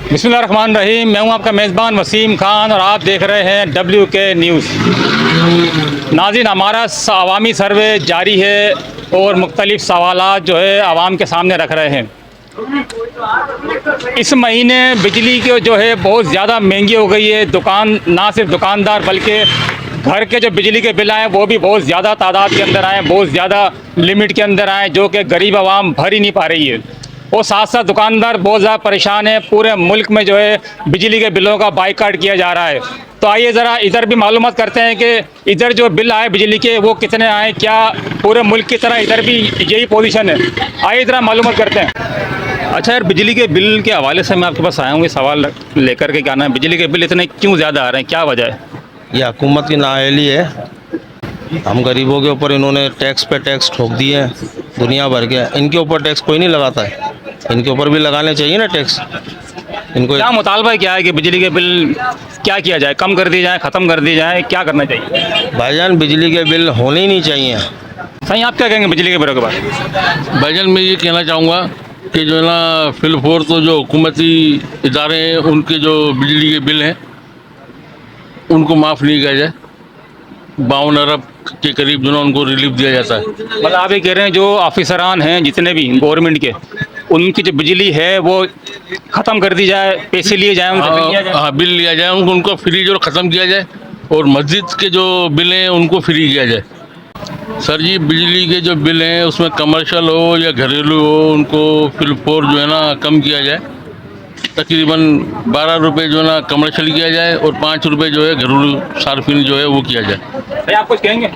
बिस्मिल्लाहिर्रहमानिर्रहीम। मैं हूं आपका मेज़बान वसीम खान और आप देख रहे हैं WK न्यूज़। नाज़रीन, हमारा अवामी सर्वे जारी है और मुख्तलिफ़ सवालात जो है आवाम के सामने रख रहे हैं। इस महीने बिजली की जो है बहुत ज़्यादा महंगी हो गई है। ना सिर्फ दुकानदार बल्कि घर के जो बिजली के बिल आए वो भी बहुत ज़्यादा तादाद के अंदर आए, बहुत ज़्यादा लिमिट के अंदर आए, जो कि गरीब आवाम भर ही नहीं पा रही है। और साथ साथ दुकानदार बहुत ज़्यादा परेशान है। पूरे मुल्क में जो है बिजली के बिलों का बाइकाट किया जा रहा है। तो आइए ज़रा इधर भी मालूमात करते हैं कि इधर जो बिल आए बिजली के वो कितने आए, क्या पूरे मुल्क की तरह इधर भी यही पोजीशन है। आइए ज़रा मालूमात करते हैं। अच्छा यार, बिजली के बिल के हवाले से मैं आपके पास आया हूँ ये सवाल लेकर के, क्या ना बिजली के बिल इतने क्यों ज़्यादा आ रहे हैं, क्या वजह है? ये हुकूमत की नाअहली है। हम गरीबों के ऊपर इन्होंने टैक्स पे टैक्स ठोक दिए हैं दुनिया भर के। इनके ऊपर टैक्स कोई नहीं लगाता है, इनके ऊपर भी लगाने चाहिए ना टैक्स। इनको क्या मुतालबा क्या है कि बिजली के बिल क्या किया जाए, कम कर दिए जाए, ख़त्म कर दिए जाए, क्या करना चाहिए? भाईजान बिजली के बिल होने ही नहीं चाहिए। सही, आप क्या कहेंगे बिजली के बिलों के बारे? भाईजान मैं ये कहना चाहूँगा कि जो है ना फिलफोर तो जो हुकूमती इदारे हैं उनके जो बिजली के बिल हैं उनको माफ़ नहीं किया जाए। 52 अरब के करीब जो ना उनको रिलीफ दिया जाता है। मतलब आप ये कह रहे हैं जो ऑफिसरान हैं जितने भी गवर्नमेंट के, उनकी जो बिजली है वो ख़त्म कर दी जाए, पैसे लिए जाए, उनसे बिल लिया जाए। हाँ, बिल लिया जाए, उनको फ्री जो ख़त्म किया जाए और मस्जिद के जो बिल हैं उनको फ्री किया जाए। सर जी, बिजली के जो बिल हैं उसमें कमर्शियल हो या घरेलू हो उनको फिलफोर जो है ना कम किया जाए। तकरीबन 12 रुपये जो है ना कमर्शियल किया जाए और 5 रुपये जो है घरेलू सार्फिन जो है वो किया जाए। भाई आप कुछ कहेंगे?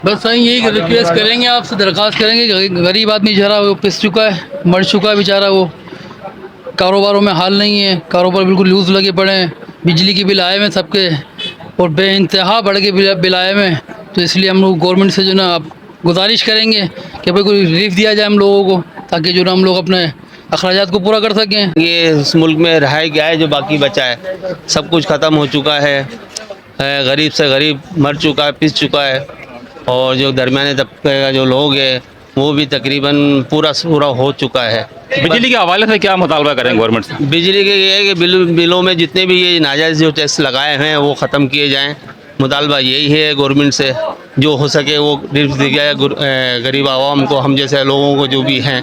बस सही यही रिक्वेस्ट करेंगे, आपसे दरख्वास्त करेंगे कि गरीब आदमी बेचारा वो पिस चुका है, मर चुका है बेचारा। वो कारोबारों में हाल नहीं है, कारोबार बिल्कुल लूज़ लगे पड़े हैं। बिजली के बिल आए हुए सबके और बेइंतहा बढ़ के बिल आए हुए हैं। तो इसलिए हम लोग गवर्नमेंट से जो ना आप गुजारिश करेंगे कि भाई कोई रिलीफ दिया जाए हम लोगों को, ताकि जो ना हम लोग अपने अखराजात को पूरा कर सकें। ये इस मुल्क में रह गया है, जो बाकी बचा है सब कुछ ख़त्म हो चुका है। गरीब से गरीब मर चुका है, पिस चुका है। और जो दरमियाने तबके का जो लोग हैं वो भी तकरीबन पूरा हो चुका है। बिजली के हवाले से क्या मुतालबा करें गवर्नमेंट से? बिजली के ये है कि बिलों में जितने भी ये नाजायज़ जो टैक्स लगाए हैं वो ख़त्म किए जाएं। मुतालबा यही है गवर्नमेंट से, जो हो सके वो रिलीफ दिया जाए गरीब आवाम को। हम जैसे लोगों को जो भी हैं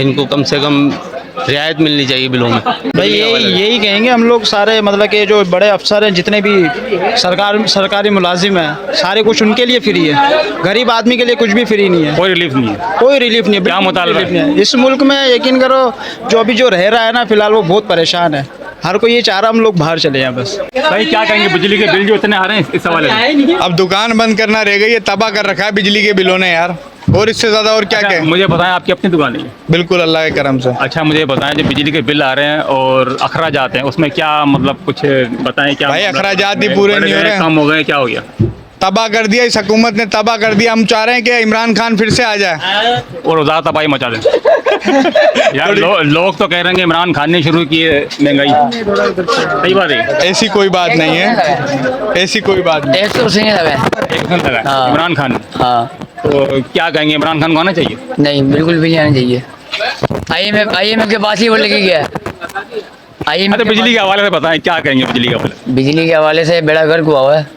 इनको कम से कम रियायत मिलनी चाहिए बिलों में। भाई यही कहेंगे हम लोग सारे, मतलब कि जो बड़े अफसर हैं जितने भी सरकारी मुलाजिम हैं सारे कुछ उनके लिए फ्री है। गरीब आदमी के लिए कुछ भी फ्री नहीं है, कोई रिलीफ नहीं है। कोई रिलीफ नहीं है। क्या मुतालबा रिलीफ नहीं है इस मुल्क में। यकीन करो जो अभी जो रह रहा है ना फिलहाल वो बहुत परेशान है। हर कोई ये चाह रहा हम लोग बाहर चले जाएं बस। भाई क्या कहेंगे बिजली के बिल जो इतने आ रहे हैं इस हवाले से? अब दुकान बंद करना रह गई है, तबाह कर रखा है बिजली के बिलों ने यार। और इससे ज़्यादा और क्या कहें। मुझे बताएं, आपकी अपनी दुकान है? बिल्कुल, अल्लाह के करम से। अच्छा, मुझे बताएं जो बिजली के बिल आ रहे हैं और अखराजात हैं उसमें क्या मतलब कुछ बताएं। क्या भाई मतलब अखराजात ही पूरे नहीं हो रहे हैं, कम हो गए, क्या हो गया? तबाह कर दिया इस हुकूमत ने, तबाह कर दिया। हम चाह रहे हैं कि इमरान खान फिर से आ जाए और ज़्यादा तबाही मचा दें। यार लोग तो कह रहे हैं कि इमरान खान ने शुरू की है महंगाई। सही बात है? ऐसी कोई बात नहीं है, ऐसी कोई बात नहीं। 100% लगा है। 1% लगा है हाँ। इमरान खान ने। हाँ, तो क्या कहेंगे, इमरान खान को आना चाहिए? नहीं बिल्कुल भी नहीं आना चाहिए। IMF के पास ही वो लेके गया। तो बिजली के हवाले से बताएं, क्या कहेंगे बिजली के हवाले से? बिजली के हवाले से बेड़ा गर्क हुआ हुआ है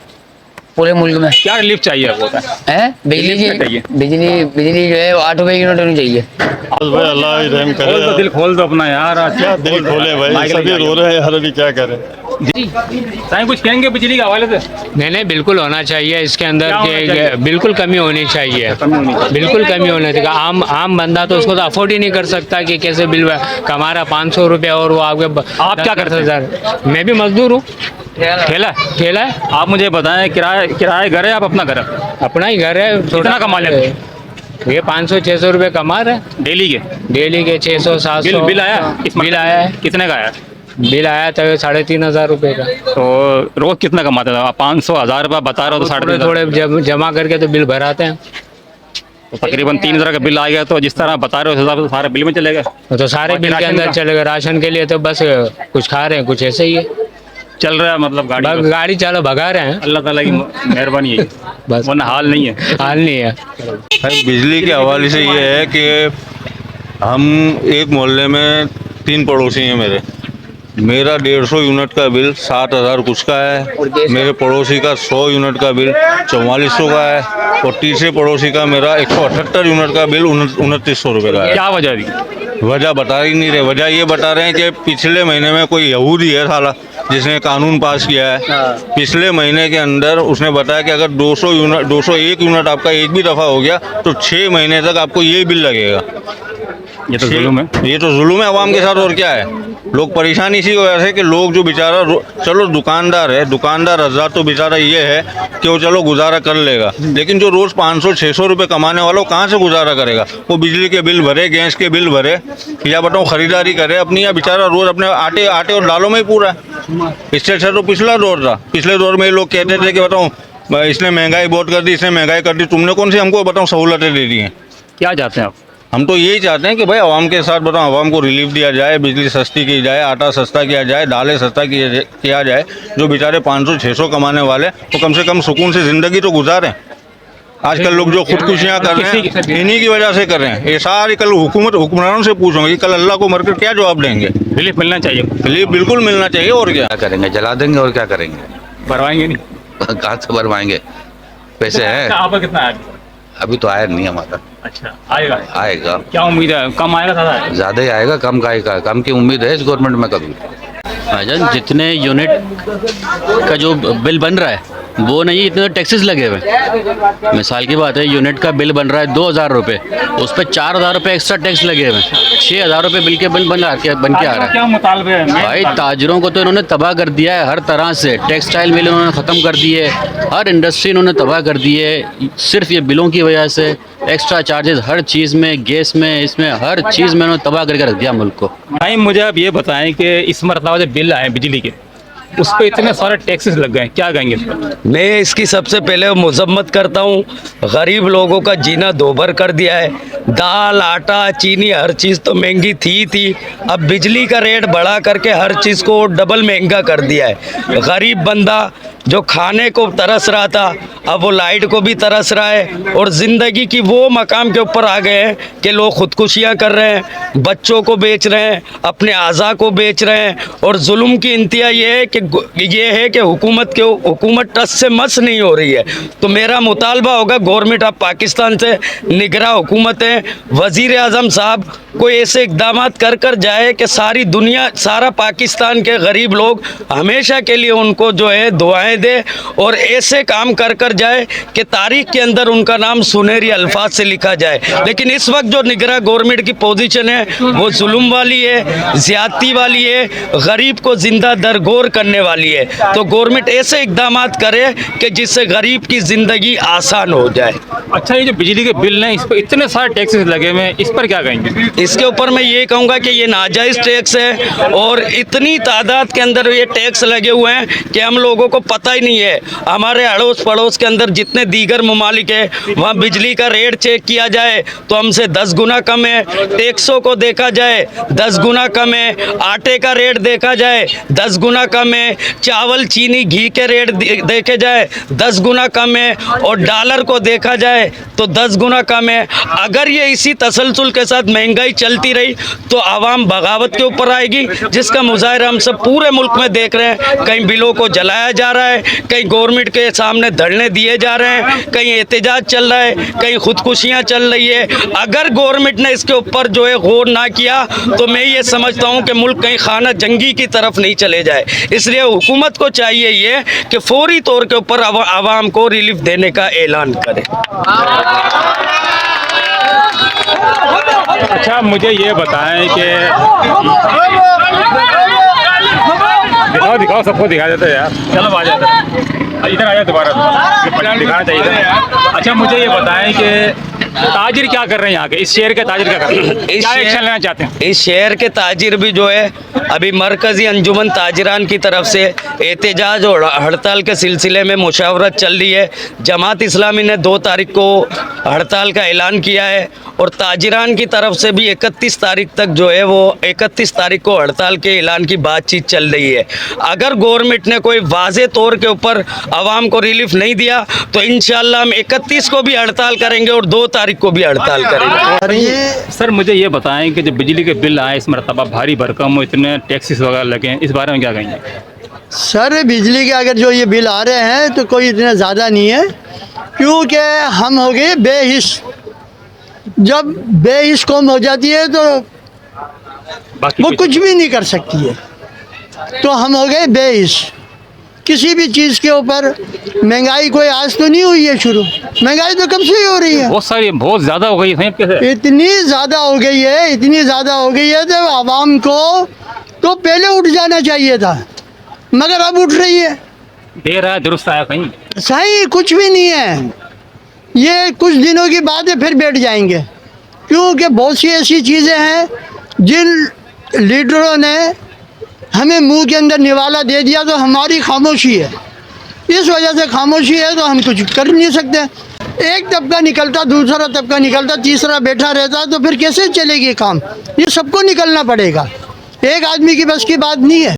पूरे मुल्क में। क्या रिलीफ चाहिए आपको? है बिजली क्या चाहिए? की बिजली जो है वो 8 रुपए की नोट होनी चाहिए। भाई अल्लाह ही रहम करे। खोल दो दिल, खोल दो अपना यार। क्या दिल खोले भाई, सभी रो रहे हैं, हर अभी क्या करें। जी साईं, कुछ कहेंगे बिजली के हवाले से? नहीं बिल्कुल होना चाहिए इसके अंदर क्या होना चाहिए? के बिल्कुल कमी होनी चाहिए, बिल्कुल कमी होनी चाहिए। आम बंदा तो उसको तो अफोर्ड ही नहीं कर सकता कि कैसे बिल कमा रहा 500 रुपये और वो आगे। आप क्या करते हैं? मैं भी मजदूर हूँ, ठेला है। आप मुझे बताएं, किराए घर है, आप अपना घर है? अपना ही घर है। कितना कमा लेते हैं? ये 500-600 रुपये कमा रहे हैं डेली के? 600-700। बिल आया? बिल आया है। कितने का आया? बिल आया था 3,500 रुपये का। तो रोज कितना कमाते थे आप? 500-1000 रुपये बता रहे हो, तो 3,500 थोड़े जमा करके तो बिल भराते हैं। तो तकरीबन 3,000 का बिल आ गया। तो जिस तरह बता रहे हो उस हिसाब से सारे बिल में चलेगा? तो सारे बिल के अंदर चलेगा। राशन के लिए तो बस कुछ खा रहे हैं, कुछ ऐसे ही है चल रहा है, मतलब गाड़ी चलो भगा रहे हैं। अल्लाह ताला की मेहरबानी है, बस, वरना हाल नहीं है। हाल नहीं है। भाई बिजली के हवाले से ये है कि हम एक मोहल्ले में 3 पड़ोसी हैं मेरे, मेरा 150 यूनिट का बिल 7,000 कुछ का है। मेरे पड़ोसी का 100 यूनिट का बिल 4400 का है। और तीसरे पड़ोसी का मेरा 178 यूनिट का बिल 2900 रुपये का है। क्या वजह थी? वजह बता ही नहीं रहे। वजह ये बता रहे हैं कि पिछले महीने में कोई यहूदी है साला जिसने कानून पास किया है। पिछले महीने के अंदर उसने बताया कि अगर 201 यूनिट आपका एक भी दफ़ा हो गया तो 6 महीने तक आपको ये बिल लगेगा। ये तो जुल्म है। ये तो जुल्म है आवाम के साथ, और क्या है। लोग परेशान इसी वजह से कि लोग जो बेचारा चलो दुकानदार है, दुकानदार हज़ार तो बेचारा ये है कि वो चलो गुजारा कर लेगा, लेकिन जो रोज़ 500-600 रुपये कमाने वाला वो कहाँ से गुजारा करेगा। वो बिजली के बिल भरे, गैस के बिल भरे, या बताओ ख़रीदारी करे अपनी, या बेचारा रोज़ अपने आटे और दालों में ही पूरा है। इससे अच्छा तो पिछला दौर था। पिछले दौर में लोग कहते थे कि बताओ इसने महंगाई बहुत कर दी, इसने महंगाई कर दी, तुमने कौन सी हमको बताओ सहूलतें दे दी हैं। क्या चाहते हैं आप? हम तो यही चाहते हैं कि भाई आवाम के साथ बताओ, आवाम को रिलीफ दिया जाए, बिजली सस्ती की जाए, आटा सस्ता किया जाए, दालें सस्ता किया जाए। जो बेचारे 500-600 कमाने वाले वो कम से कम सुकून से ज़िंदगी तो गुजारें। आजकल लोग जो खुदकुशियाँ कर रहे हैं इन्हीं की वजह से कर रहे हैं। ये सारी कल हुक्मरानों से पूछोगे, कल अल्लाह को मरकर क्या जवाब देंगे। रिलीफ मिलना चाहिए। रिलीफ बिल्कुल मिलना चाहिए। और क्या करेंगे, जला देंगे और क्या करेंगे, भरवाएंगे नहीं? कहाँ से भरवाएंगे, पैसे हैं। आपका कितना है? अभी तो आया नहीं हमारा। अच्छा, आएगा? आएगा। क्या उम्मीद है? कम आएगा, ज़्यादा आएगा? ज़्यादा ही आएगा, कम का आएगा। कम की उम्मीद है इस गवर्नमेंट में कभी। भाईजान जितने यूनिट का जो बिल बन रहा है वो नहीं, इतने टैक्सेस लगे हुए हैं। मिसाल की बात है, यूनिट का बिल बन रहा है 2,000 रुपये, उस पर 4,000 रुपये एक्स्ट्रा टैक्स लगे हुए हैं। 6,000 रुपये बिल के बिल बन के आ रहा है। क्या मुतालबे है? भाई ताजरों को तो इन्होंने तबाह कर दिया है हर तरह से। टेक्सटाइल मिल इन्होंने ख़त्म कर दिए, हर इंडस्ट्री इन्होंने तबाह कर दी है, सिर्फ ये बिलों की वजह से। एक्स्ट्रा चार्जेस हर चीज़ में, गैस में, इसमें हर चीज़ में इन्होंने तबाह करके रख दिया मुल्क को। भाई मुझे आप ये बताएं कि इस मरतबा जो बिल आए बिजली के, उस पर इतने सारे टैक्सेस लग गए, क्या कहेंगे इस पर? मैं इसकी सबसे पहले मजम्मत करता हूँ। गरीब लोगों का जीना दोभर कर दिया है। दाल, आटा, चीनी, हर चीज़ तो महंगी थी। अब बिजली का रेट बढ़ा करके हर चीज़ को डबल महंगा कर दिया है। गरीब बंदा जो खाने को तरस रहा था अब वो लाइट को भी तरस रहा है, और ज़िंदगी की वो मकाम के ऊपर आ गए हैं कि लोग खुदकुशियाँ कर रहे हैं, बच्चों को बेच रहे हैं, अपने आज़ा को बेच रहे हैं। और जुल्म की इंतहा ये है कि हुकूमत टस से मस नहीं हो रही है। तो मेरा मुतालबा होगा गवर्नमेंट ऑफ पाकिस्तान से, निगरां हुकूमत है, वज़ीर आज़म साहब कोई ऐसे इक़दाम कर जाए कि सारी दुनिया, सारा पाकिस्तान के गरीब लोग हमेशा के लिए उनको जो है दुआएं दे, और ऐसे काम कर जाए कि तारीख के अंदर उनका नाम सुनहरी अल्फाज से लिखा जाए। लेकिन इस वक्त जो निगरां गवर्नमेंट की पोजीशन है वो जुल्म वाली है, ज़्यादती वाली है, गरीब को जिंदा दरगोर करने वाली है। तो गवर्नमेंट ऐसे इक़दाम करे कि जिससे गरीब की ज़िंदगी आसान हो जाए। अच्छा, ये जो बिजली के बिल हैं, इस पर इतने सारे टैक्सेस लगे हुए हैं, इस पर क्या कहेंगे? इसके ऊपर मैं ये कहूँगा कि ये नाजायज़ टैक्स है, और इतनी तादाद के अंदर ये टैक्स लगे हुए हैं कि हम लोगों को पता ही नहीं है। हमारे अड़ोस पड़ोस के अंदर जितने दीगर ममालिक है वहाँ बिजली का रेट चेक किया जाए तो हमसे 10 गुना कम है। टैक्सों को देखा जाए 10 गुना कम है। आटे का रेट देखा जाए 10 गुना कम है। चावल, चीनी, घी के रेट देखे जाए 10 गुना कम है। और डॉलर को देखा जाए तो 10 गुना कम है। अगर ये इसी तसलसल के साथ महंगाई चलती रही तो आवाम बगावत के ऊपर आएगी, जिसका मुजाहिरा हम सब पूरे मुल्क में देख रहे हैं। कहीं बिलों को जलाया जा रहा है, कहीं गवर्नमेंट के सामने धरने दिए जा रहे हैं, कहीं एहतजाज चल रहा है, कहीं खुदकुशियाँ चल रही है। अगर गवर्नमेंट ने इसके ऊपर जो है गौर ना किया तो मैं ये समझता हूँ कि मुल्क कहीं खाना जंगी की तरफ नहीं चले जाए। इसलिए हुकूमत को चाहिए ये कि फौरी तौर के ऊपर आवाम को रिलीफ देने का ऐलान करे। अच्छा, मुझे ये बताएं कि दिखाओ सबको दिखा देते हैं यार। चलो आ जाते हैं, इधर आ जाए दोबारा, दिखाना चाहिए था। अच्छा, मुझे ये बताएं कि ताजिर क्या कर रहे हैं यहाँ के, इस शहर के ताजिर क्या कर रहे हैं, क्या एक्शन लेना चाहते हैं? इस शहर के ताजिर भी जो है अभी मरकज़ी अंजुमन ताजिरान की तरफ से एहतजाज और हड़ताल के सिलसिले में मुशावरत चल रही है। जमात इस्लामी ने 2 तारीख को हड़ताल का ऐलान किया है, और ताजिरान की तरफ से भी 31 तारीख तक जो है वो 31 तारीख को हड़ताल के ऐलान की बातचीत चल रही है। अगर गवर्नमेंट ने कोई वाज़े तौर के ऊपर आवाम को रिलीफ नहीं दिया तो इंशाअल्लाह हम 31 को भी हड़ताल करेंगे और 2 तारीख को भी हड़ताल करेंगे। सर, मुझे ये बताएं कि जो बिजली के बिल आए इस मरतबा भारी भरकम, इतने टैक्सेस वगैरह लगे हैं, इस बारे में क्या कहेंगे? सर बिजली के अगर जो ये बिल आ रहे हैं तो कोई इतना ज़्यादा नहीं है, क्योंकि हम हो गए बेहिस। जब बेहिस कौम हो जाती है तो बाकी वो कुछ भी नहीं कर सकती है, तो हम हो गए बेहिस। किसी भी चीज़ के ऊपर महंगाई कोई आज तो नहीं हुई है शुरू, महंगाई तो कब से ही हो रही है। बहुत ज़्यादा हो गई है, कैसे? इतनी ज़्यादा हो गई है, इतनी ज़्यादा हो गई है तो आवाम को तो पहले उठ जाना चाहिए था, मगर अब उठ रही है। देर है दुरुस्त आया कहीं? सही कुछ भी नहीं है, ये कुछ दिनों की बात है, फिर बैठ जाएंगे, क्योंकि बहुत सी ऐसी चीज़ें हैं जिन लीडरों ने हमें मुंह के अंदर निवाला दे दिया, तो हमारी खामोशी है, इस वजह से खामोशी है, तो हम कुछ कर नहीं सकते। एक तबका निकलता, दूसरा तबका निकलता, तीसरा बैठा रहता, तो फिर कैसे चलेगी काम? ये सबको निकलना पड़ेगा, एक आदमी की बस की बात नहीं है।